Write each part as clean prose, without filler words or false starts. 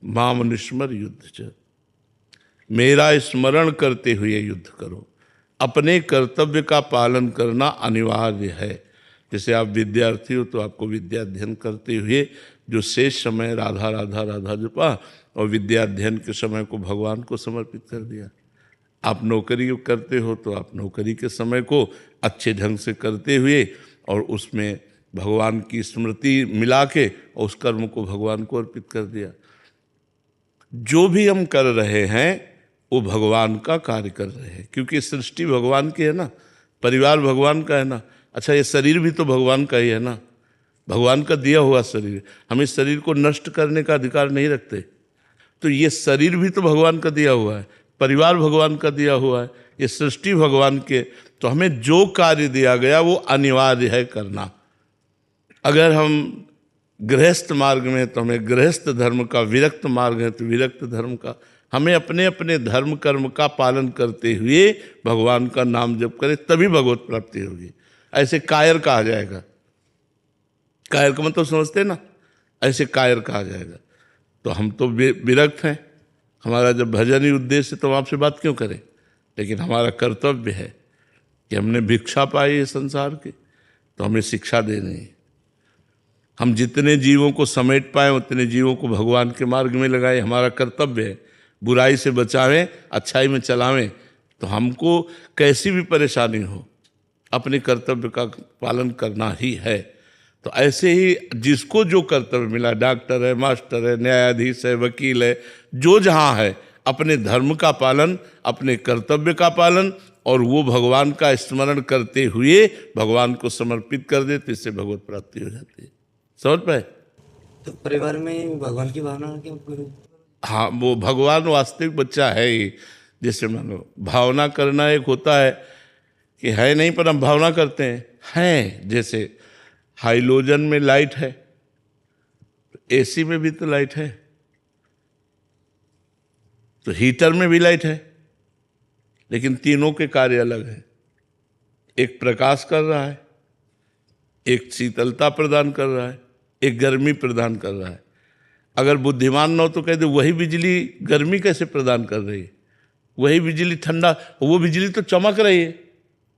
माम निस्मर युद्ध च, मेरा स्मरण करते हुए युद्ध करो। अपने कर्तव्य का पालन करना अनिवार्य है। जैसे आप विद्यार्थी हो तो आपको विद्या अध्ययन करते हुए जो शेष समय राधा राधा राधा जपा और विद्या अध्ययन के समय को भगवान को समर्पित कर दिया। आप नौकरी करते हो तो आप नौकरी के समय को अच्छे ढंग से करते हुए और उसमें भगवान की स्मृति मिला के और उस कर्म को भगवान को अर्पित कर दिया। जो भी हम कर रहे हैं वो भगवान का कार्य कर रहे हैं, क्योंकि सृष्टि भगवान की है ना, परिवार भगवान का है ना। अच्छा, ये शरीर भी तो भगवान का ही है ना, भगवान का दिया हुआ शरीर। हम इस शरीर को नष्ट करने का अधिकार नहीं रखते। तो ये शरीर भी तो भगवान का दिया हुआ है, परिवार भगवान का दिया हुआ है, ये सृष्टि भगवान के। तो हमें जो कार्य दिया गया वो अनिवार्य है करना। अगर हम गृहस्थ मार्ग में तो हमें गृहस्थ धर्म का, विरक्त मार्ग है तो विरक्त धर्म का। हमें अपने अपने धर्म कर्म का पालन करते हुए भगवान का नाम जप करें, तभी भगवत प्राप्ति होगी। ऐसे कायर कहा जाएगा, कायर का मतलब समझते ना, ऐसे कायर कहा जाएगा। तो हम तो विरक्त हैं, हमारा जब भजन ही उद्देश्य है तो हम आपसे बात क्यों करें। लेकिन हमारा कर्तव्य है कि हमने भिक्षा पाई है संसार की, तो हमें शिक्षा देनी है। हम जितने जीवों को समेट पाए उतने जीवों को भगवान के मार्ग में लगाए, हमारा कर्तव्य है। बुराई से बचावें, अच्छाई में चलावें। तो हमको कैसी भी परेशानी हो अपने कर्तव्य का पालन करना ही है। तो ऐसे ही जिसको जो कर्तव्य मिला, डॉक्टर है, मास्टर है, न्यायाधीश है, वकील है, जो जहाँ है, अपने धर्म का पालन, अपने कर्तव्य का पालन, और वो भगवान का स्मरण करते हुए भगवान को समर्पित कर देते, इससे भगवत प्राप्ति हो जाती है। समझ पाए? तो परिवार में भगवान की भावना क्यों करो? हाँ, वो भगवान वास्तविक बच्चा है ही। जैसे मानो भावना करना एक होता है कि है नहीं पर हम भावना करते हैं। जैसे हाइलोजन में लाइट है, एसी में भी तो लाइट है, तो हीटर में भी लाइट है, लेकिन तीनों के कार्य अलग हैं। एक प्रकाश कर रहा है, एक शीतलता प्रदान कर रहा है, एक गर्मी प्रदान कर रहा है। अगर बुद्धिमान न हो तो कह दे वही बिजली गर्मी कैसे प्रदान कर रही है, वही बिजली ठंडा, वो बिजली तो चमक रही है।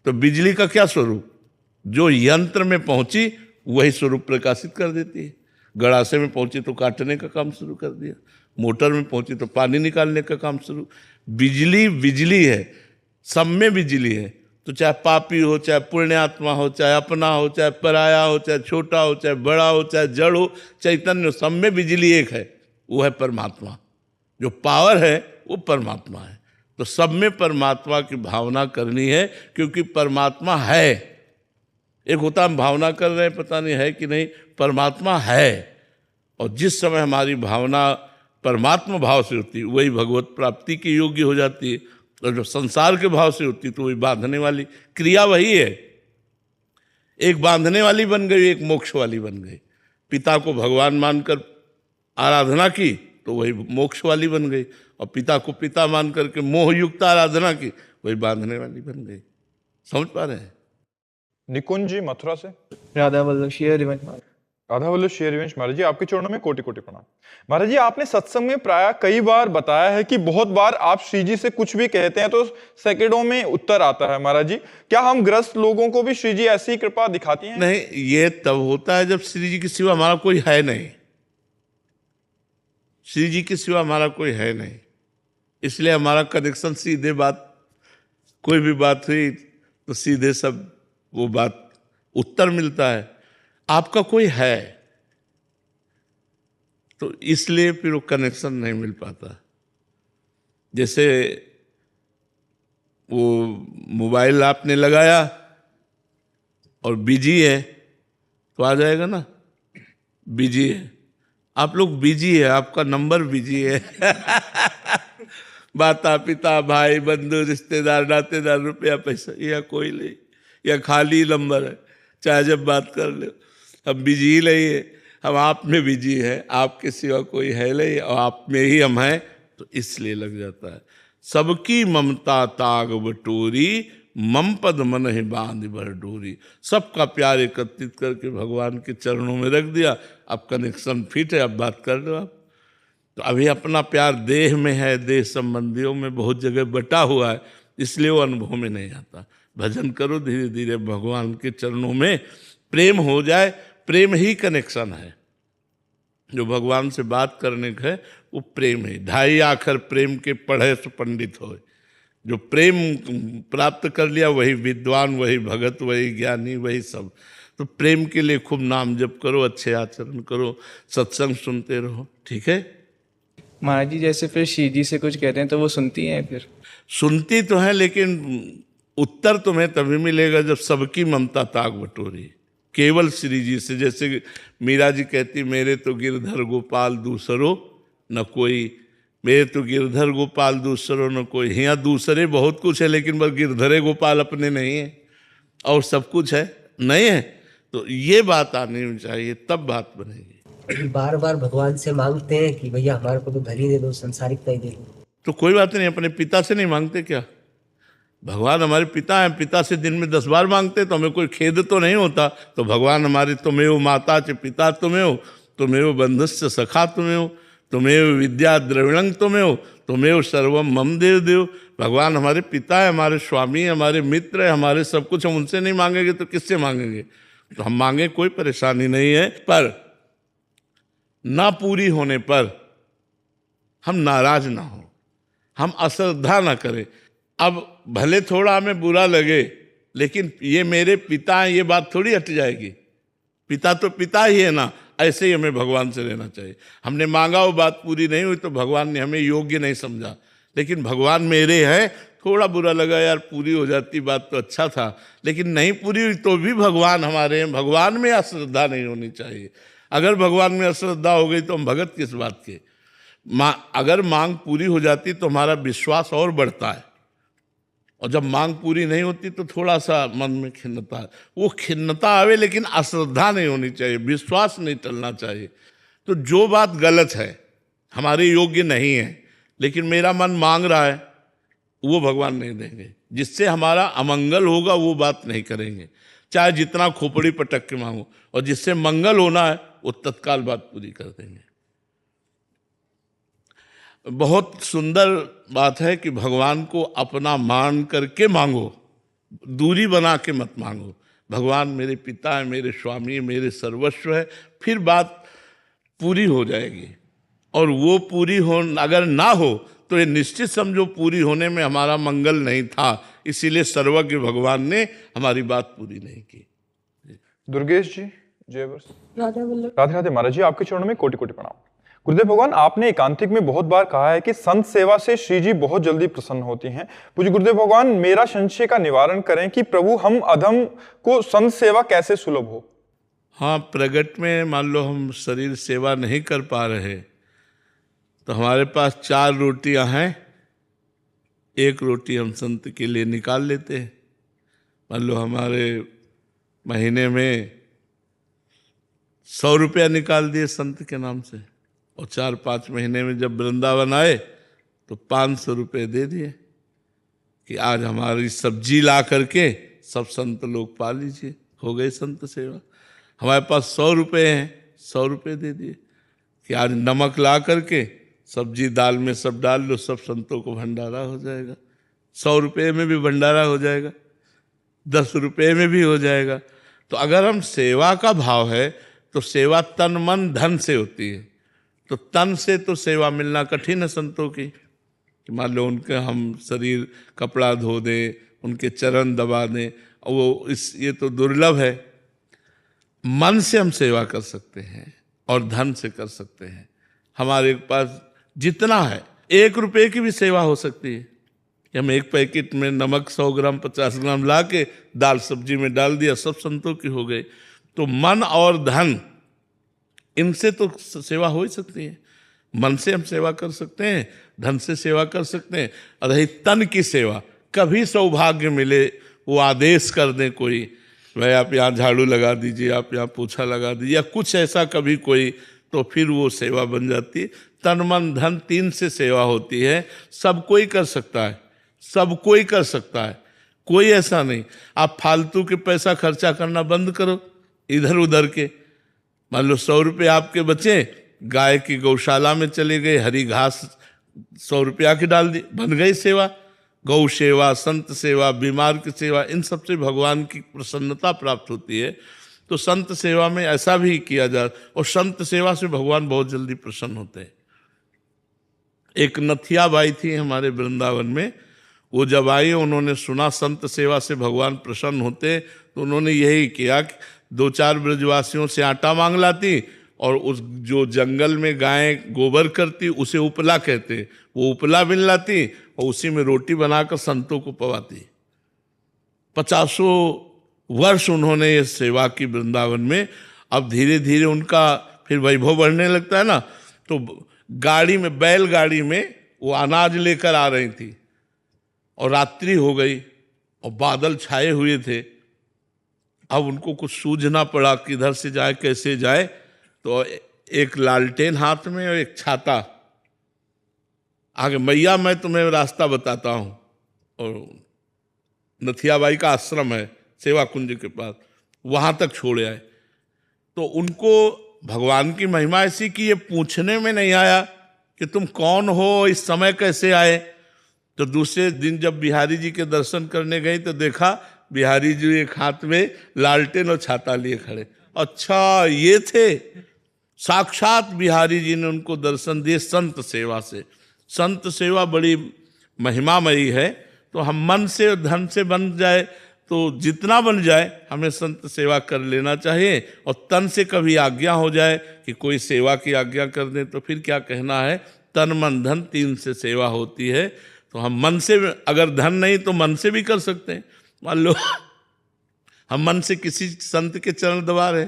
तो बिजली का क्या स्वरूप, जो यंत्र में पहुंची वही स्वरूप प्रकाशित कर देती है। गड़ासे में पहुंची तो काटने का काम शुरू कर दिया, मोटर में पहुंची तो पानी निकालने का काम शुरू। बिजली बिजली है, सब में बिजली है। तो चाहे पापी हो, चाहे पुण्यात्मा हो, चाहे अपना हो, चाहे पराया हो, चाहे छोटा हो, चाहे बड़ा हो, चाहे जड़ हो, चैतन्य हो, सब में बिजली एक है, वो है परमात्मा। जो पावर है वो परमात्मा है। तो सब में परमात्मा की भावना करनी है, क्योंकि परमात्मा है। एक होता हम भावना कर रहे हैं, पता नहीं है कि नहीं, परमात्मा है। और जिस समय हमारी भावना परमात्मा भाव से होती है वही भगवत प्राप्ति के योग्य हो जाती है, और जब संसार के भाव से होती है तो वही बांधने वाली क्रिया वही है। एक बांधने वाली बन गई, एक मोक्ष वाली बन गई। पिता को भगवान मानकर आराधना की तो वही मोक्ष वाली बन गई, और पिता को पिता मान करके मोहयुक्त आराधना की वही बांधने वाली बन गई। समझ पा रहे हैं? निकुंज जी मथुरा से। राधा वल्लभ श्री हरिवंश महाराज। राधा वल्लभ श्री हरिवंश महाराज जी, आपके चरणों में कोटि कोटि प्रणाम। महाराज जी, आपने सत्संग में प्राय कई बार बताया है कि बहुत बार आप श्री जी से कुछ भी कहते हैं तो सेकंडों में उत्तर आता है। महाराज जी, क्या हम ग्रस्त लोगों को भी श्री जी ऐसी कृपा दिखाती हैं? नहीं, ये तब होता है जब श्री जी के सिवा हमारा कोई है नहीं। श्री जी के सिवा हमारा कोई है नहीं, इसलिए हमारा कनेक्शन सीधे बात, कोई भी बात हुई तो सीधे सब वो बात उत्तर मिलता है। आपका कोई है तो इसलिए फिर वो कनेक्शन नहीं मिल पाता। जैसे वो मोबाइल आपने लगाया और बिजी है तो आ जाएगा ना, बिजी है। आप लोग बिजी है, आपका नंबर बिजी है। माता पिता भाई बंधु रिश्तेदार नातेदार रुपया पैसा या कोई नहीं, या खाली नंबर है, चाहे जब बात कर लो। हम बिजी ही नहीं है, हम आप में बिजी है, आपके सिवा कोई है नहीं और आप में ही हम हैं, तो इसलिए लग जाता है। सबकी ममता ताग बटोरी, मम पद मन ही बांध भर डोरी। सबका प्यार एकत्रित करके भगवान के चरणों में रख दिया, अब कनेक्शन फिट है, अब बात कर लो आप। तो अभी अपना प्यार देह में है, देह संबंधियों में बहुत जगह बटा हुआ है, इसलिए वो अनुभव में नहीं आता। भजन करो, धीरे धीरे भगवान के चरणों में प्रेम हो जाए। प्रेम ही कनेक्शन है, जो भगवान से बात करने का है वो प्रेम है। ढाई आखर प्रेम के पढ़े सो पंडित होए। जो प्रेम प्राप्त कर लिया वही विद्वान, वही भगत, वही ज्ञानी, वही सब। तो प्रेम के लिए खूब नाम जप करो, अच्छे आचरण करो, सत्संग सुनते रहो, ठीक है। महाराज जी जैसे फिर श्री जी से कुछ कहते हैं तो वो सुनती हैं फिर? सुनती तो है, लेकिन उत्तर तुम्हें तभी मिलेगा जब सबकी ममता ताक बटोरी। केवल श्री जी से, जैसे मीरा जी कहती, मेरे तो गिरधर गोपाल दूसरो न कोई, मेरे तो गिरधर गोपाल दूसरो न कोई। यहाँ दूसरे बहुत कुछ है, लेकिन बस गिरधरे गोपाल अपने नहीं है, और सब कुछ है नहीं है। तो ये बात आनी चाहिए, तब बात बनेगी। बार बार भगवान से मांगते हैं कि भैया हमारे को तो घर ही दे दो, संसारिकता ही दे दो। तो कोई बात नहीं, अपने पिता से नहीं मांगते क्या? भगवान हमारे पिता हैं, पिता से दिन में 10 बार मांगते तो हमें कोई खेद तो नहीं होता। तो भगवान हमारे तुमेव माता च पिता तुमेव, तुमेव बंधुश्च सखा तुमेव, तुमेव विद्या द्रविणं तुमेव, तुमेव सर्वम मम देव देव। भगवान हमारे पिता है, हमारे स्वामी है, हमारे मित्र है, हमारे सब कुछ। हम उनसे नहीं मांगेंगे तो किससे मांगेंगे? तो हम मांगे, कोई परेशानी नहीं है, पर ना पूरी होने पर हम नाराज ना हो, हम अश्रद्धा ना करें। अब भले थोड़ा हमें बुरा लगे, लेकिन ये मेरे पिता हैं, ये बात थोड़ी हट जाएगी। पिता तो पिता ही है ना, ऐसे ही हमें भगवान से लेना चाहिए। हमने मांगा, वो बात पूरी नहीं हुई तो भगवान ने हमें योग्य नहीं समझा, लेकिन भगवान मेरे हैं। थोड़ा बुरा लगा, यार पूरी हो जाती बात तो अच्छा था, लेकिन नहीं पूरी हुई तो भी भगवान हमारे हैं। भगवान में अश्रद्धा नहीं होनी चाहिए। अगर भगवान में अश्रद्धा हो गई तो हम भगत किस बात के? अगर मांग पूरी हो जाती तो हमारा विश्वास और बढ़ता है, और जब मांग पूरी नहीं होती तो थोड़ा सा मन में खिन्नता है। वो खिन्नता आवे, लेकिन अश्रद्धा नहीं होनी चाहिए, विश्वास नहीं टलना चाहिए। तो जो बात गलत है, हमारे योग्य नहीं है, लेकिन मेरा मन मांग रहा है, वो भगवान नहीं देंगे। जिससे हमारा अमंगल होगा वो बात नहीं करेंगे, चाहे जितना खोपड़ी पटक के मांगो। और जिससे मंगल होना है वो तत्काल बात पूरी कर देंगे। बहुत सुंदर बात है कि भगवान को अपना मान करके मांगो, दूरी बना के मत मांगो। भगवान मेरे पिता है, मेरे स्वामी है, मेरे सर्वस्व है, फिर बात पूरी हो जाएगी। और वो पूरी हो अगर ना हो तो ये निश्चित समझो पूरी होने में हमारा मंगल नहीं था, इसीलिए सर्वज्ञ भगवान ने हमारी बात पूरी नहीं की। दुर्गेश जी, जय वर्ष। राधे राधे महाराज जी, आपके चरणों में कोटि कोटि प्रणाम। गुरुदेव भगवान, आपने एकांतिक में बहुत बार कहा है कि संत सेवा से श्री जी बहुत जल्दी प्रसन्न होती हैं। पूज्य गुरुदेव भगवान, मेरा संशय का निवारण करें कि प्रभु हम अधम को संत सेवा कैसे सुलभ हो? हाँ, प्रगट में मान लो हम शरीर सेवा नहीं कर पा रहे तो हमारे पास 4 रोटियां हैं, 1 रोटी हम संत के लिए निकाल लेते हैं। मान लो हमारे महीने में 100 रुपया निकाल दिए संत के नाम से, और 4-5 महीने में जब वृंदावन आए तो 500 रुपये दे दिए कि आज हमारी सब्जी ला करके सब संत लोग पा लीजिए, हो गई संत सेवा। हमारे पास 100 रुपये हैं, 100 रुपये दे दिए कि आज नमक ला करके सब्जी दाल में सब डाल लो, सब संतों को भंडारा हो जाएगा। 100 रुपये में भी भंडारा हो जाएगा, 10 रुपये में भी हो जाएगा। तो अगर हम सेवा का भाव है तो सेवा तन मन धन से होती है। तो तन से तो सेवा मिलना कठिन है संतों की, मान लो उनके हम शरीर कपड़ा धो दें, उनके चरण दबा दें, और वो ये तो दुर्लभ है। मन से हम सेवा कर सकते हैं और धन से कर सकते हैं। हमारे पास जितना है, 1 रुपये की भी सेवा हो सकती है कि हम 1 पैकेट में नमक 100 ग्राम 50 ग्राम ला के दाल सब्जी में डाल दिया, सब संतों की हो गई। तो मन और धन, इनसे तो सेवा हो ही सकती है। मन से हम सेवा कर सकते हैं, धन से सेवा कर सकते हैं। और रही तन की सेवा, कभी सौभाग्य मिले वो आदेश कर दें कोई, भाई आप यहाँ झाड़ू लगा दीजिए, आप यहाँ पोछा लगा दीजिए, या कुछ ऐसा कभी कोई, तो फिर वो सेवा बन जाती है। तन मन धन 3 से सेवा होती है। सब कोई कर सकता है, सब कोई कर सकता है, कोई ऐसा नहीं। आप फालतू के पैसा खर्चा करना बंद करो इधर उधर के। मान लो 100 रुपये आपके बचे गाय की गौशाला में चले गए, हरी घास 100 रुपया की डाल दी, बन गई सेवा। गौ सेवा, संत सेवा, बीमार की सेवा, इन सबसे भगवान की प्रसन्नता प्राप्त होती है। तो संत सेवा में ऐसा भी किया जाए, और संत सेवा से भगवान बहुत जल्दी प्रसन्न होते हैं। एक नथिया बाई थी हमारे वृंदावन में, वो जब आई उन्होंने सुना संत सेवा से भगवान प्रसन्न होते, तो उन्होंने यही किया कि 2-4 ब्रजवासियों से आटा मांग लाती, और उस जो जंगल में गायें गोबर करती उसे उपला कहते, वो उपला बिन लाती और उसी में रोटी बनाकर संतों को पवाती। 50 वर्ष उन्होंने ये सेवा की वृंदावन में। अब धीरे धीरे उनका फिर वैभव बढ़ने लगता है ना, तो गाड़ी में, बैलगाड़ी में वो अनाज लेकर आ रही थी, और रात्रि हो गई और बादल छाए हुए थे। अब उनको कुछ सूझना पड़ा किधर से जाए, कैसे जाए। तो एक लालटेन हाथ में और एक छाता, आगे मैया मैं तुम्हें रास्ता बताता हूँ। और नथियाबाई का आश्रम है सेवा कुंज के पास, वहाँ तक छोड़े आए। तो उनको भगवान की महिमा ऐसी कि ये पूछने में नहीं आया कि तुम कौन हो, इस समय कैसे आए। तो दूसरे दिन जब बिहारी जी के दर्शन करने गई तो देखा बिहारी जी एक हाथ में लालटेन और छाता लिए खड़े। अच्छा ये थे, साक्षात बिहारी जी ने उनको दर्शन दिए संत सेवा से। संत सेवा बड़ी महिमामयी है। तो हम मन से और धन से बन जाए तो जितना बन जाए हमें संत सेवा कर लेना चाहिए, और तन से कभी आज्ञा हो जाए कि कोई सेवा की आज्ञा कर दे तो फिर क्या कहना है, तन मन धन 3 से सेवा होती है। तो हम मन से, अगर धन नहीं तो मन से भी कर सकते हैं। मान लो हम मन से किसी संत के चरण दबा रहे,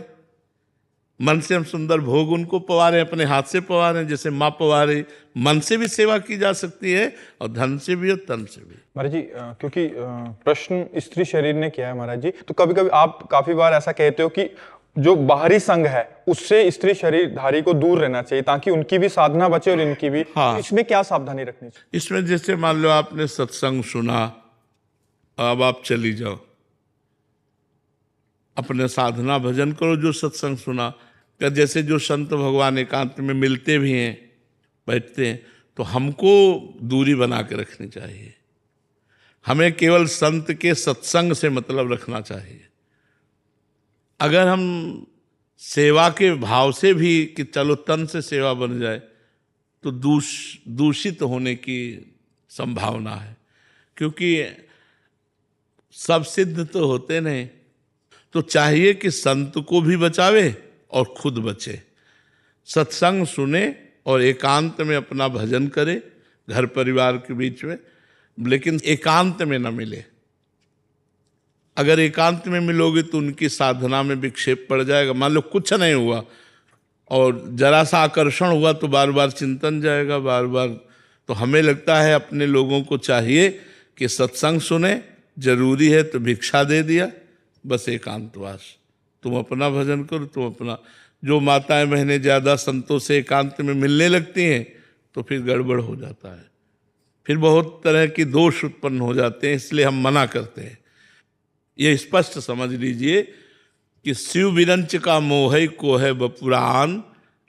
मन से हम सुंदर भोग उनको पवा रहे हैं, अपने हाथ से पवा रहे हैं, जैसे माँ पवा रही। मन से भी सेवा की जा सकती है, और धन से भी और तन से भी। महाराज जी क्योंकि प्रश्न स्त्री शरीर ने किया है महाराज जी, तो कभी कभी आप काफी बार ऐसा कहते हो कि जो बाहरी संग है उससे स्त्री शरीरधारी को दूर रहना चाहिए ताकि उनकी भी साधना बचे और इनकी भी। हाँ। इसमें क्या सावधानी रखनी चाहिए? इसमें जैसे मान लो आपने सत्संग सुना, अब आप चली जाओ अपने साधना भजन करो, जो सत्संग सुना। क्या जैसे जो संत भगवान एकांत में मिलते भी हैं, बैठते हैं, तो हमको दूरी बना के रखनी चाहिए। हमें केवल संत के सत्संग से मतलब रखना चाहिए। अगर हम सेवा के भाव से भी कि चलो तन से सेवा बन जाए, तो दूषित होने की संभावना है, क्योंकि सब सिद्ध तो होते नहीं। तो चाहिए कि संत को भी बचावे और खुद बचे। सत्संग सुने और एकांत में अपना भजन करे, घर परिवार के बीच में, लेकिन एकांत में न मिले। अगर एकांत में मिलोगे तो उनकी साधना में विक्षेप पड़ जाएगा। मान लो कुछ नहीं हुआ और जरा सा आकर्षण हुआ तो बार बार चिंतन जाएगा, बार बार। तो हमें लगता है अपने लोगों को चाहिए कि सत्संग सुने, जरूरी है तो भिक्षा दे दिया, बस एकांतवास, तुम अपना भजन करो, तुम अपना। जो माताएं बहनें ज़्यादा संतों से एकांत में मिलने लगती हैं तो फिर गड़बड़ हो जाता है, फिर बहुत तरह की दोष उत्पन्न हो जाते हैं, इसलिए हम मना करते हैं। ये स्पष्ट समझ लीजिए कि शिव विरंच का मोह को है बपुरान,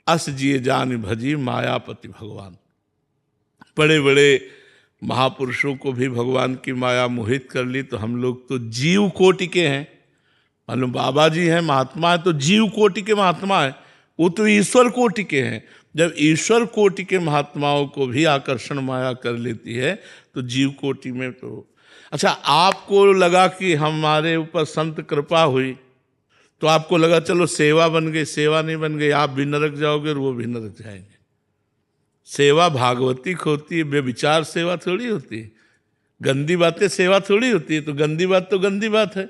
अस जिए जान भजी मायापति भगवान। बड़े बड़े महापुरुषों को भी भगवान की माया मोहित कर ली, तो हम लोग तो जीव कोटि के हैं। मालूम बाबा जी हैं, महात्मा है, तो जीव कोटि के महात्मा है, वो तो ईश्वर कोटि के हैं। जब ईश्वर कोटि के महात्माओं को भी आकर्षण माया कर लेती है तो जीव कोटि में तो। अच्छा, आपको लगा कि हमारे ऊपर संत कृपा हुई तो आपको लगा चलो सेवा बन गई, सेवा नहीं बन गई, आप भी नरक जाओगे और वो भी नरक जाएंगे। सेवा भागवतिक होती है, बेविचार सेवा थोड़ी होती है। गंदी बातें सेवा थोड़ी होती है, तो गंदी बात तो गंदी बात है।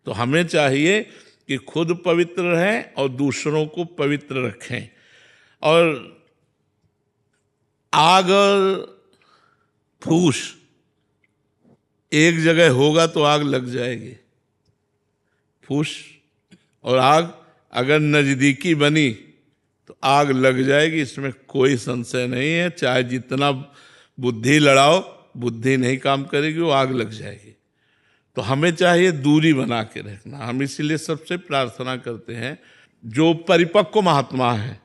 तो हमें चाहिए कि खुद पवित्र रहें और दूसरों को पवित्र रखें। और आग और फूस एक जगह होगा तो आग लग जाएगी। फूस और आग अगर नजदीकी बनी तो आग लग जाएगी, इसमें कोई संशय नहीं है। चाहे जितना बुद्धि लड़ाओ, बुद्धि नहीं काम करेगी, वो आग लग जाएगी। तो हमें चाहिए दूरी बना के रखना। हम इसीलिए सबसे प्रार्थना करते हैं जो परिपक्व महात्मा हैं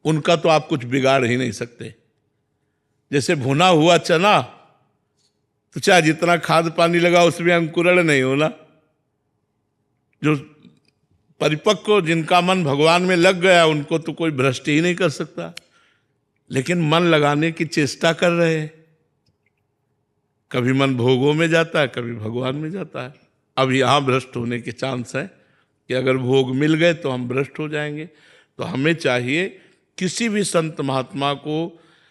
उनका तो आप कुछ बिगाड़ ही नहीं सकते। जैसे भुना हुआ चना, तो चाहे जितना खाद पानी लगा उसमें अंकुरण नहीं होना। जो परिपक्व, जिनका मन भगवान में लग गया, उनको तो कोई भ्रष्ट ही नहीं कर सकता। लेकिन मन लगाने की चेष्टा कर रहे हैं। कभी मन भोगों में जाता है, कभी भगवान में जाता है। अब यहाँ भ्रष्ट होने के चांस है कि अगर भोग मिल गए तो हम भ्रष्ट हो जाएंगे। तो हमें चाहिए किसी भी संत महात्मा को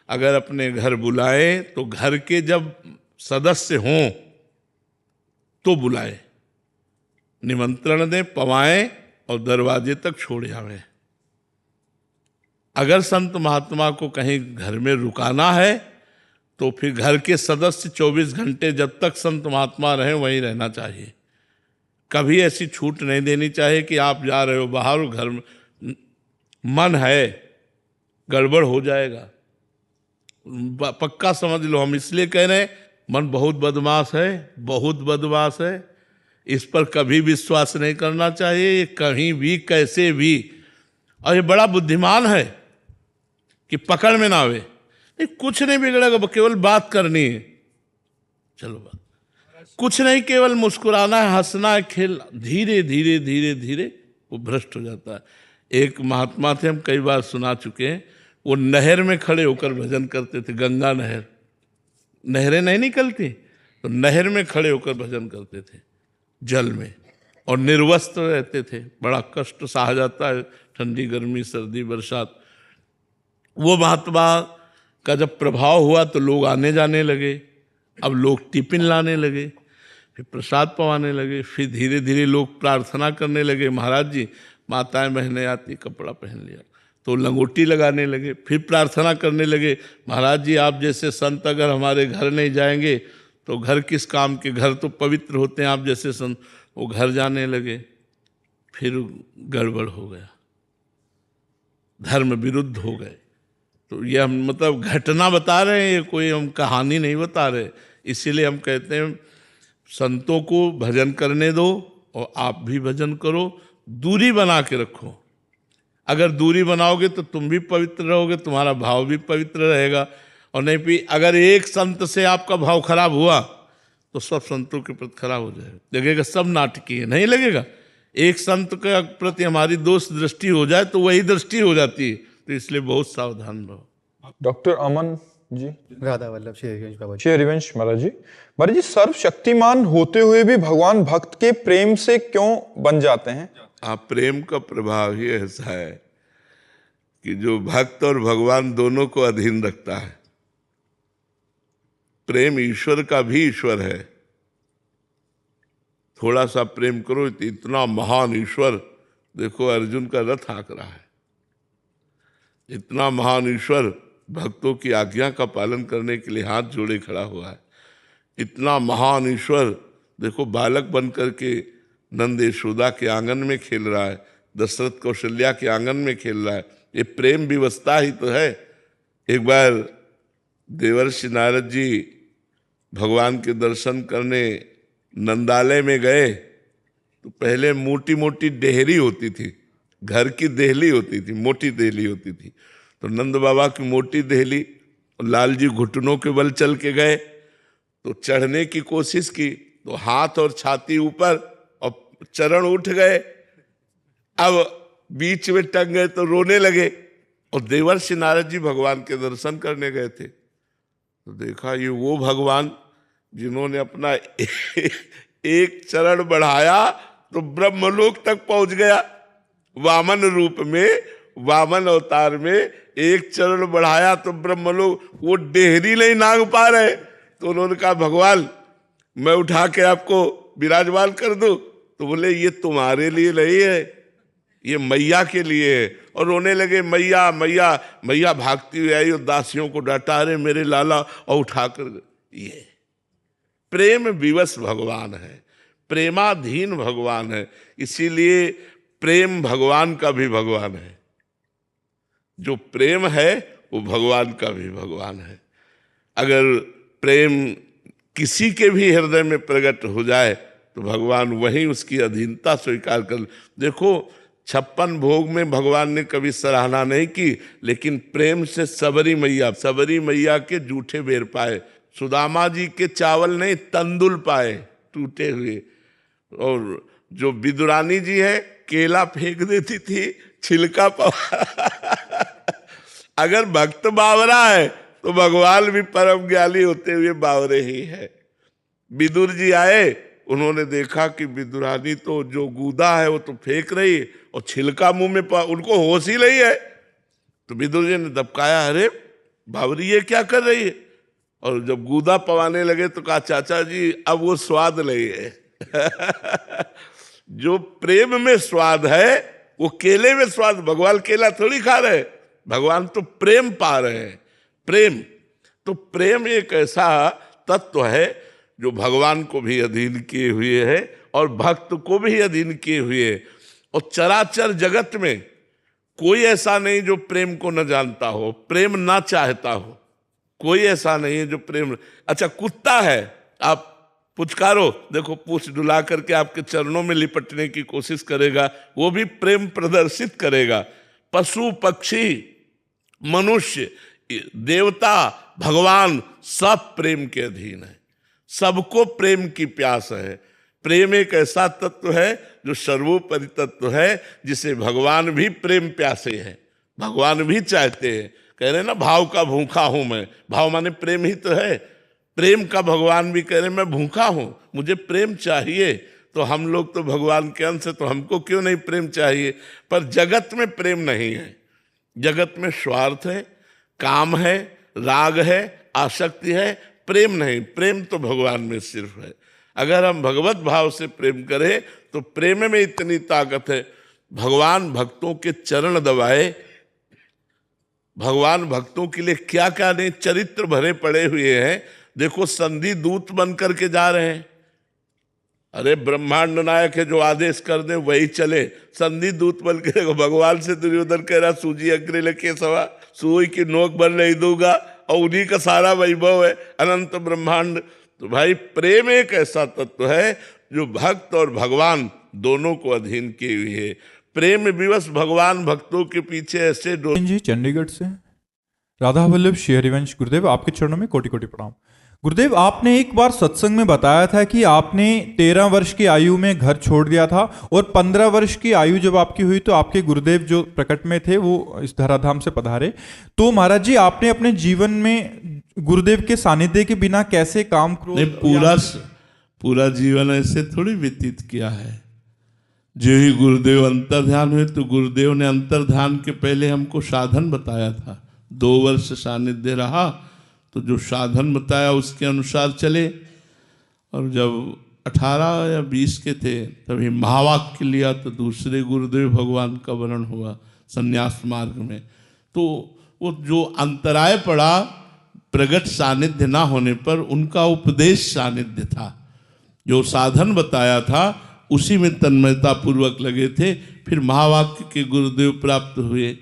अगर अपने घर बुलाएं तो घर के जब सदस्य हों तो बुलाएं, निमंत्रण दें, पवाएं और दरवाजे तक छोड़ आवें। अगर संत महात्मा को कहीं घर में रुकाना है तो फिर घर के सदस्य 24 घंटे जब तक संत महात्मा रहें वहीं रहना चाहिए। कभी ऐसी छूट नहीं देनी चाहिए कि आप जा रहे हो बाहर और घर में मन है, गड़बड़ हो जाएगा। पक्का समझ लो, हम इसलिए कह रहे हैं मन बहुत बदमाश है, बहुत बदमाश है। इस पर कभी विश्वास नहीं करना चाहिए, कहीं भी कैसे भी। और ये बड़ा बुद्धिमान है कि पकड़ में ना आवे। नहीं, कुछ नहीं बिगड़ेगा, केवल बात करनी है। चलो बात, कुछ नहीं, केवल मुस्कुराना है, हंसना है, खेल। धीरे धीरे धीरे धीरे वो भ्रष्ट हो जाता है। एक महात्मा थे, हम कई बार सुना चुके हैं, वो नहर में खड़े होकर भजन करते थे। गंगा नहर, नहरें नहीं निकलती, तो नहर में खड़े होकर भजन करते थे जल में, और निर्वस्त्र रहते थे। बड़ा कष्ट सहा जाता है, ठंडी गर्मी सर्दी बरसात। वो महात्मा का जब प्रभाव हुआ तो लोग आने जाने लगे। अब लोग टिफिन लाने लगे, फिर प्रसाद पवाने लगे, फिर धीरे धीरे लोग प्रार्थना करने लगे, महाराज जी माताएं बहनें आती, कपड़ा पहन लिया, तो लंगोटी लगाने लगे। फिर प्रार्थना करने लगे, महाराज जी आप जैसे संत अगर हमारे घर नहीं जाएंगे तो घर किस काम के, घर तो पवित्र होते हैं, आप जैसे संत। वो घर जाने लगे, फिर गड़बड़ हो गया, धर्म विरुद्ध हो गए। तो ये हम मतलब घटना बता रहे हैं, ये कोई हम कहानी नहीं बता रहे। इसीलिए हम कहते हैं संतों को भजन करने दो और आप भी भजन करो, दूरी बना के रखो। अगर दूरी बनाओगे तो तुम भी पवित्र रहोगे, तुम्हारा भाव भी पवित्र रहेगा। और नहीं भी अगर एक संत से आपका भाव खराब हुआ तो सब संतों के प्रति खराब हो जाएगा, लगेगा सब नाटकीय है। नहीं लगेगा, एक संत के प्रति हमारी दोष दृष्टि हो जाए तो वही दृष्टि हो जाती है। तो इसलिए बहुत सावधान रहो। डॉक्टर अमन जी। राधा वल्लभ श्री हरिवंश बाबा जी। श्री हरिवंश महाराज जी। महाराज जी, सर्वशक्तिमान होते हुए भी भगवान भक्त के प्रेम से क्यों बन जाते हैं? आप प्रेम का प्रभाव ही ऐसा है कि जो भक्त और भगवान दोनों को अधीन रखता है। प्रेम ईश्वर का भी ईश्वर है। थोड़ा सा प्रेम करो, इतना महान ईश्वर, देखो अर्जुन का रथ हाँक रहा है। इतना महान ईश्वर भक्तों की आज्ञा का पालन करने के लिए हाथ जोड़े खड़ा हुआ है। इतना महान ईश्वर देखो बालक बन करके नंद यशोदा के आंगन में खेल रहा है, दशरथ कौशल्या के आंगन में खेल रहा है। ये प्रेम विवशता ही तो है। एक बार देवर्षि नारद जी भगवान के दर्शन करने नंदालय में गए तो पहले मोटी मोटी डेहरी होती थी, घर की देहली होती थी, मोटी देहली होती थी। तो नंद बाबा की मोटी देहली, लाल जी घुटनों के बल चल के गए, तो चढ़ने की कोशिश की तो हाथ और छाती ऊपर और चरण उठ गए। अब बीच में टंग गए तो रोने लगे। और देवर्षि नारद जी भगवान के दर्शन करने गए थे तो देखा ये वो भगवान जिन्होंने अपना एक चरण बढ़ाया तो ब्रह्मलोक तक पहुंच गया। वामन रूप में, वामन अवतार में एक चरण बढ़ाया तो ब्रह्मलोक, वो डेहरी नहीं नांग पा रहे। तो उन्होंने कहा भगवान मैं उठा के आपको विराजमान कर दूं। तो बोले ये तुम्हारे लिए नहीं है, ये मैया के लिए है। और रोने लगे, मैया मैया मैया। भागती हुई आई और दासियों को डांटा, अरे मेरे लाला, और उठाकर। ये प्रेम विवश भगवान है, प्रेमाधीन भगवान है। इसीलिए प्रेम भगवान का भी भगवान है। जो प्रेम है वो भगवान का भी भगवान है। अगर प्रेम किसी के भी हृदय में प्रकट हो जाए तो भगवान वहीं उसकी अधीनता स्वीकार कर। देखो 56 भोग में भगवान ने कभी सराहना नहीं की, लेकिन प्रेम से सबरी मैया के जूठे बेर पाए, सुदामा जी के चावल नहीं तंदुल पाए टूटे हुए। और जो विदुरानी जी है केला फेंक देती थी, छिलका अगर भक्त बावरा है तो भगवान भी परम ज्ञानी होते हुए बावरे ही है। विदुर जी आए, उन्होंने देखा कि विदुरानी तो जो गूदा है वो तो फेंक रही है और छिलका मुंह में उनको होश ही नहीं है। तो विदुर जी ने दबकाया, अरे बावरी ये क्या कर रही है? और जब गूदा पवाने लगे तो कहा, चाचा जी अब वो स्वाद नहीं है जो प्रेम में स्वाद है वो केले में स्वाद, भगवान केला थोड़ी खा रहे, भगवान तो प्रेम पा रहे हैं। प्रेम तो प्रेम एक ऐसा तत्व है जो भगवान को भी अधीन किए हुए है और भक्त को भी अधीन किए हुए है। और चराचर जगत में कोई ऐसा नहीं जो प्रेम को न जानता हो, प्रेम ना चाहता हो, कोई ऐसा नहीं है जो प्रेम। अच्छा कुत्ता है, आप पुचकारो, देखो पूछ डुला करके आपके चरणों में लिपटने की कोशिश करेगा, वो भी प्रेम प्रदर्शित करेगा। पशु पक्षी मनुष्य देवता भगवान सब प्रेम के अधीन है, सबको प्रेम की प्यास है। प्रेम एक ऐसा तत्व है जो सर्वोपरि तत्व है, जिसे भगवान भी प्रेम प्यासे हैं, भगवान भी चाहते हैं। कह रहे ना भाव का भूखा हूं मैं, भाव माने प्रेम ही तो है। प्रेम का भगवान भी कह रहे मैं भूखा हूं, मुझे प्रेम चाहिए। तो हम लोग तो भगवान के अंश है, तो हमको क्यों नहीं प्रेम चाहिए? पर जगत में प्रेम नहीं है, जगत में स्वार्थ है, काम है, राग है, आसक्ति है, प्रेम नहीं। प्रेम तो भगवान में सिर्फ है। अगर हम भगवत भाव से प्रेम करें तो प्रेम में इतनी ताकत है। भगवान भक्तों के चरण दबाए, भगवान भक्तों के लिए क्या क्या नहीं चरित्र भरे पड़े हुए हैं। देखो संधि दूत बन करके जा रहे हैं, अरे ब्रह्मांड नायक है, जो आदेश कर दे वही चले। संधि दूत बन के देखो, भगवान से दुर्योधन कह रहा सूजी अग्रे लेके सवा सुई की नोक भर नहीं दूंगा, और उन्हीं का सारा वैभव है अनंत ब्रह्मांड। तो भाई प्रेम एक ऐसा तत्व है जो भक्त और भगवान दोनों को अधीन किए हुए है। प्रेम विवश भगवान भक्तों के पीछे ऐसे जी चंडीगढ़ से राधा वल्लभ श्री हरिवंश गुरुदेव, आपके चरणों में कोटि कोटि प्रणाम। गुरुदेव, आपने एक बार सत्संग में बताया था कि आपने 13 वर्ष की आयु में घर छोड़ दिया था और 15 वर्ष की आयु जब आपकी हुई तो आपके गुरुदेव जो प्रकट में थे वो इस धराधाम से पधारे। तो महाराज जी, आपने अपने जीवन में गुरुदेव के सानिध्य के बिना कैसे काम पूरा जीवन ऐसे थोड़ी व्यतीत किया है। जो ही गुरुदेव अंतर्ध्यान हुए तो गुरुदेव ने अंतर्ध्यान के पहले हमको साधन बताया था। 2 वर्ष सानिध्य रहा तो जो साधन बताया उसके अनुसार चले। और जब 18 या 20 के थे तभी महावाक्य लिया तो दूसरे गुरुदेव भगवान का वर्ण हुआ संन्यास मार्ग में। तो वो जो अंतराय पड़ा प्रगट सानिध्य ना होने पर, उनका उपदेश सानिध्य था। जो साधन बताया था उसी में तन्मयता पूर्वक लगे थे। फिर महावाक्य के गुरुदेव प्राप्त हुए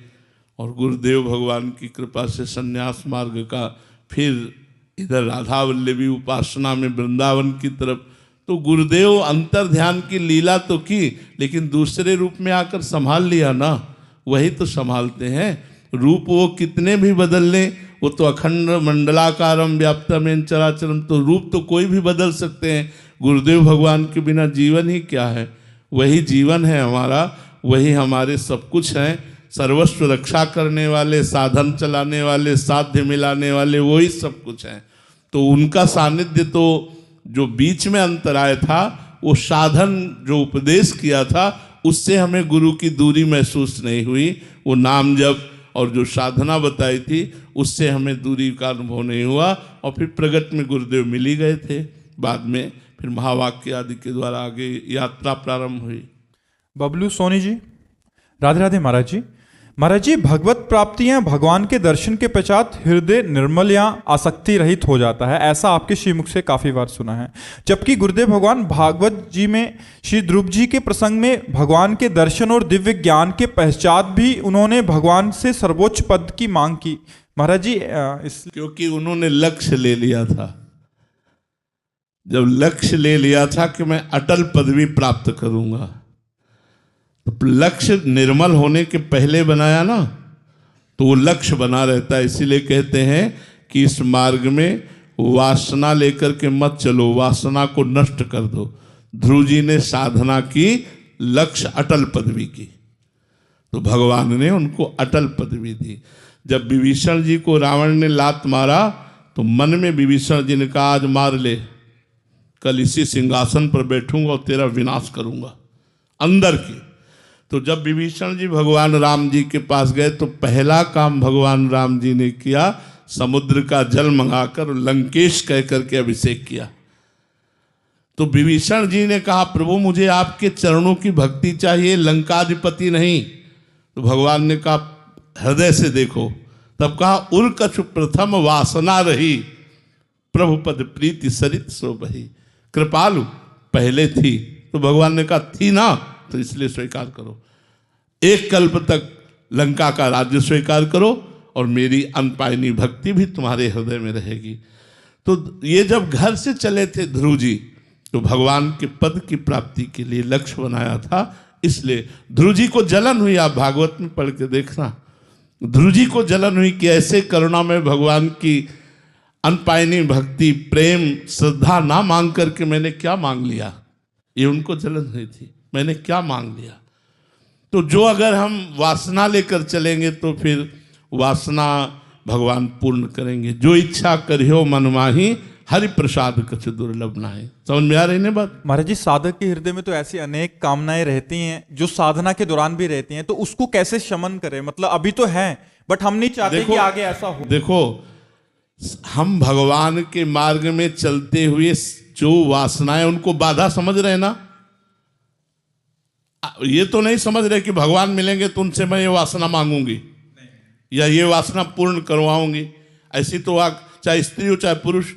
और गुरुदेव भगवान की कृपा से संन्यास मार्ग का, फिर इधर राधा वल्लभी उपासना में वृंदावन की तरफ। तो गुरुदेव अंतर ध्यान की लीला तो की, लेकिन दूसरे रूप में आकर संभाल लिया ना, वही तो संभालते हैं। रूप वो कितने भी बदल लें, वो तो अखंड मंडलाकारम व्याप्तमेन चराचरम, तो रूप तो कोई भी बदल सकते हैं। गुरुदेव भगवान के बिना जीवन ही क्या है? वही जीवन है हमारा, वही हमारे सब कुछ हैं। सर्वस्व रक्षा करने वाले, साधन चलाने वाले, साध्य मिलाने वाले, वही सब कुछ हैं। तो उनका सानिध्य तो जो बीच में अंतराय था, वो साधन जो उपदेश किया था उससे हमें गुरु की दूरी महसूस नहीं हुई। वो नाम जप और जो साधना बताई थी उससे हमें दूरी का अनुभव नहीं हुआ। और फिर प्रगट में गुरुदेव मिल ही गए थे। बाद में फिर महावाक्य आदि के द्वारा आगे यात्रा प्रारंभ हुई। बबलू सोनी जी, राधे राधे महाराज जी। महाराज जी, भगवत प्राप्तियां भगवान के दर्शन के पश्चात हृदय निर्मल या आसक्ति रहित हो जाता है, ऐसा आपके श्रीमुख से काफी बार सुना है। जबकि गुरुदेव भगवान भागवत जी में श्री ध्रुव जी के प्रसंग में भगवान के दर्शन और दिव्य ज्ञान के पश्चात भी उन्होंने भगवान से सर्वोच्च पद की मांग की। महाराज जी क्योंकि उन्होंने लक्ष्य ले लिया था। जब लक्ष्य ले लिया था कि मैं अटल पदवी प्राप्त करूंगा, तो लक्ष्य निर्मल होने के पहले बनाया ना, तो वो लक्ष्य बना रहता है। इसीलिए कहते हैं कि इस मार्ग में वासना लेकर के मत चलो, वासना को नष्ट कर दो। ध्रुव जी ने साधना की, लक्ष्य अटल पदवी की, तो भगवान ने उनको अटल पदवी दी। जब विभीषण जी को रावण ने लात मारा तो मन में विभीषण जी ने कहा आज मार ले, कल इसी सिंहासन पर बैठूंगा और तेरा विनाश करूंगा, अंदर की। तो जब विभीषण जी भगवान राम जी के पास गए तो पहला काम भगवान राम जी ने किया, समुद्र का जल मंगाकर लंकेश कह करके अभिषेक किया। तो विभीषण जी ने कहा प्रभु मुझे आपके चरणों की भक्ति चाहिए, लंकाधिपति नहीं। तो भगवान ने कहा हृदय से देखो। तब कहा उर्कछु प्रथम वासना रही, प्रभु पद प्रीति सरित सो बही। कृपालु पहले थी, तो भगवान ने कहा थी ना, तो इसलिए स्वीकार करो। एक कल्प तक लंका का राज्य स्वीकार करो और मेरी अनपायनी भक्ति भी तुम्हारे हृदय में रहेगी। तो ये जब घर से चले थे ध्रुव जी, तो भगवान के पद की प्राप्ति के लिए लक्ष्य बनाया था। इसलिए ध्रुव जी को जलन हुई, आप भागवत में पढ़ के देखना, ध्रुव जी को जलन हुई कि ऐसे करुणा में भगवान की अनपायनी भक्ति, प्रेम, श्रद्धा ना मांग करके मैंने क्या मांग लिया। ये उनको जलन हुई थी, मैंने क्या मांग लिया। तो जो अगर हम वासना लेकर चलेंगे तो फिर वासना भगवान पूर्ण करेंगे। जो इच्छा करियो मन माही, हरि प्रसाद कछु दुर्लभ नाहि। समझ में आ रही ना बात? महाराज जी, साधक के हृदय में तो ऐसी अनेक कामनाएं रहती हैं जो साधना के दौरान भी रहती हैं, तो उसको कैसे शमन करें? मतलब अभी तो है बट हम नहीं चाहते कि आगे ऐसा हो। देखो, हम भगवान के मार्ग में चलते हुए जो वासनाएं, उनको बाधा समझ रहे ना। ये तो नहीं समझ रहे कि भगवान मिलेंगे तो उनसे मैं ये वासना मांगूंगी या ये वासना पूर्ण करवाऊंगी। ऐसी तो चाहे स्त्री हो चाहे पुरुष,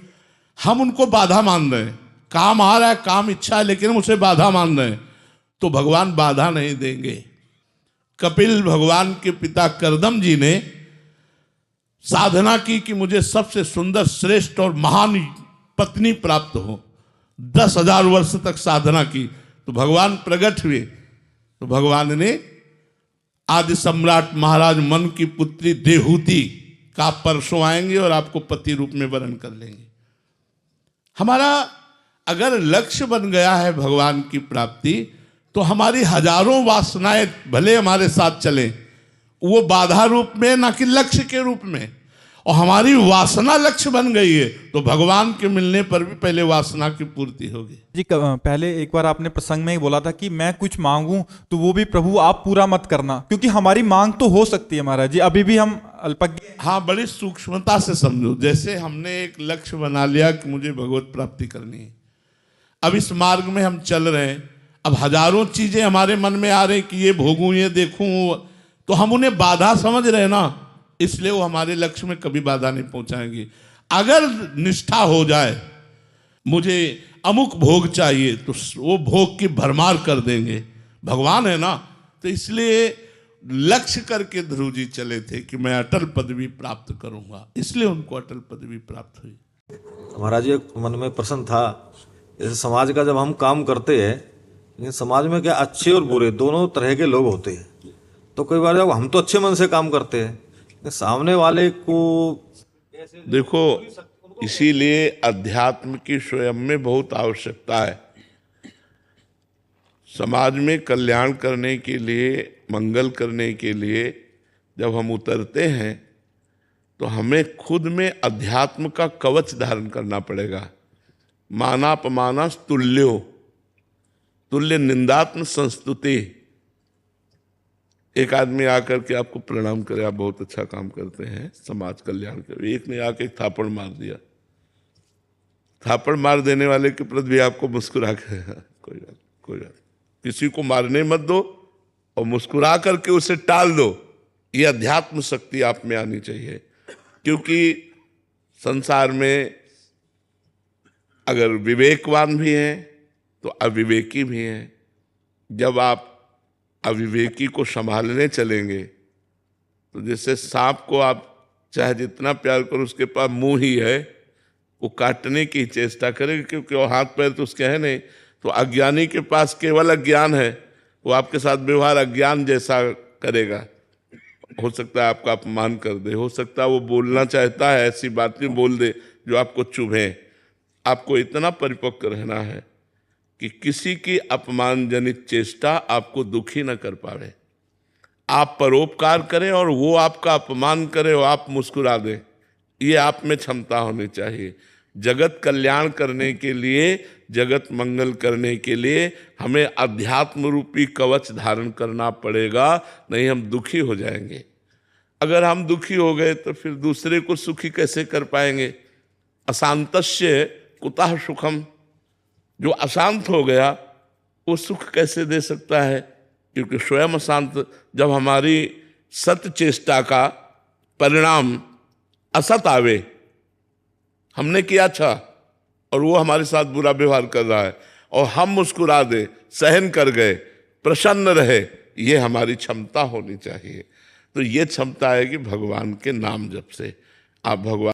हम उनको बाधा मान रहे हैं। काम आ रहा है, काम इच्छा है, लेकिन हम उसे बाधा मान रहे हैं, तो भगवान बाधा नहीं देंगे। कपिल भगवान के पिता करदम जी ने साधना की कि मुझे सबसे सुंदर, श्रेष्ठ और महान पत्नी प्राप्त हो। 10,000 वर्ष तक साधना की, तो भगवान प्रकट हुए। तो भगवान ने आदि सम्राट महाराज मन की पुत्री देहूति का परसों आएंगे और आपको पति रूप में वरण कर लेंगे। हमारा अगर लक्ष्य बन गया है भगवान की प्राप्ति, तो हमारी हजारों वासनाएं भले हमारे साथ चलें, वो बाधा रूप में ना कि लक्ष्य के रूप में। और हमारी वासना लक्ष्य बन गई है तो भगवान के मिलने पर भी पहले वासना की पूर्ति होगी। जी, पहले एक बार आपने प्रसंग में ही बोला था कि मैं कुछ मांगूं तो वो भी प्रभु आप पूरा मत करना, क्योंकि हमारी मांग तो हो सकती है महाराज जी, अभी भी हम अल्पज्ञ। हाँ, बड़ी सूक्ष्मता से समझो। जैसे हमने एक लक्ष्य बना लिया कि मुझे भगवत प्राप्ति करनी है, अब इस मार्ग में हम चल रहे हैं, अब हजारों चीजें हमारे मन में आ रही कि ये भोगूं, ये देखूं, तो हम उन्हें बाधा समझ रहे हैं ना, इसलिए वो हमारे लक्ष्य में कभी बाधा नहीं पहुंचाएंगी। अगर निष्ठा हो जाए मुझे अमुक भोग चाहिए, तो वो भोग की भरमार कर देंगे। भगवान है ना, तो इसलिए लक्ष्य करके ध्रुव जी चले थे कि मैं अटल पदवी प्राप्त करूंगा, इसलिए उनको अटल पदवी प्राप्त हुई। महाराज जी, एक मन में प्रश्न था, जैसे समाज का जब हम काम करते हैं, लेकिन समाज में क्या अच्छे और बुरे दोनों तरह के लोग होते हैं। तो कई बार जब हम तो अच्छे मन से काम करते हैं, सामने वाले को देखो, इसीलिए अध्यात्म की स्वयं में बहुत आवश्यकता है। समाज में कल्याण करने के लिए, मंगल करने के लिए जब हम उतरते हैं तो हमें खुद में अध्यात्म का कवच धारण करना पड़ेगा। मानापमानस तुल्यो, तुल्य निंदात्म संस्तुति। एक आदमी आकर के आपको प्रणाम करे, आप बहुत अच्छा काम करते हैं समाज कल्याण के, एक ने आके थापड़ मार दिया, थापड़ मार देने वाले के प्रति भी आपको मुस्कुरा के कोई बात, किसी को मारने मत दो और मुस्कुरा करके उसे टाल दो। ये अध्यात्म शक्ति आप में आनी चाहिए, क्योंकि संसार में अगर विवेकवान भी हैं तो अविवेकी भी हैं। जब आप अविवेकी को संभालने चलेंगे तो जैसे सांप को आप चाहे जितना प्यार करो, उसके पास मुंह ही है, वो काटने की चेष्टा करेगा, क्योंकि वो हाथ पैर तो उसके है नहीं। तो अज्ञानी के पास केवल अज्ञान है, वो आपके साथ व्यवहार अज्ञान जैसा करेगा। हो सकता है आपका अपमान कर दे, हो सकता है वो बोलना चाहता है ऐसी बातें बोल दे जो आपको चुभे। आपको इतना परिपक्व रहना है कि किसी की अपमानजनित चेष्टा आपको दुखी न कर पावे। आप परोपकार करें और वो आपका अपमान करे और आप मुस्कुरा दें, ये आप में क्षमता होनी चाहिए। जगत कल्याण करने के लिए, जगत मंगल करने के लिए हमें अध्यात्म रूपी कवच धारण करना पड़ेगा, नहीं हम दुखी हो जाएंगे। अगर हम दुखी हो गए तो फिर दूसरे को सुखी कैसे कर पाएंगे। अशांतस्य कुतः सुखम, जो अशांत हो गया वो सुख कैसे दे सकता है, क्योंकि स्वयं अशांत। जब हमारी सत चेष्टा का परिणाम असत आवे, हमने किया अच्छा और वो हमारे साथ बुरा व्यवहार कर रहा है और हम मुस्कुरा दे, सहन कर गए, प्रसन्न रहे, ये हमारी क्षमता होनी चाहिए। तो ये क्षमता है कि भगवान के नाम जप से आप भगवान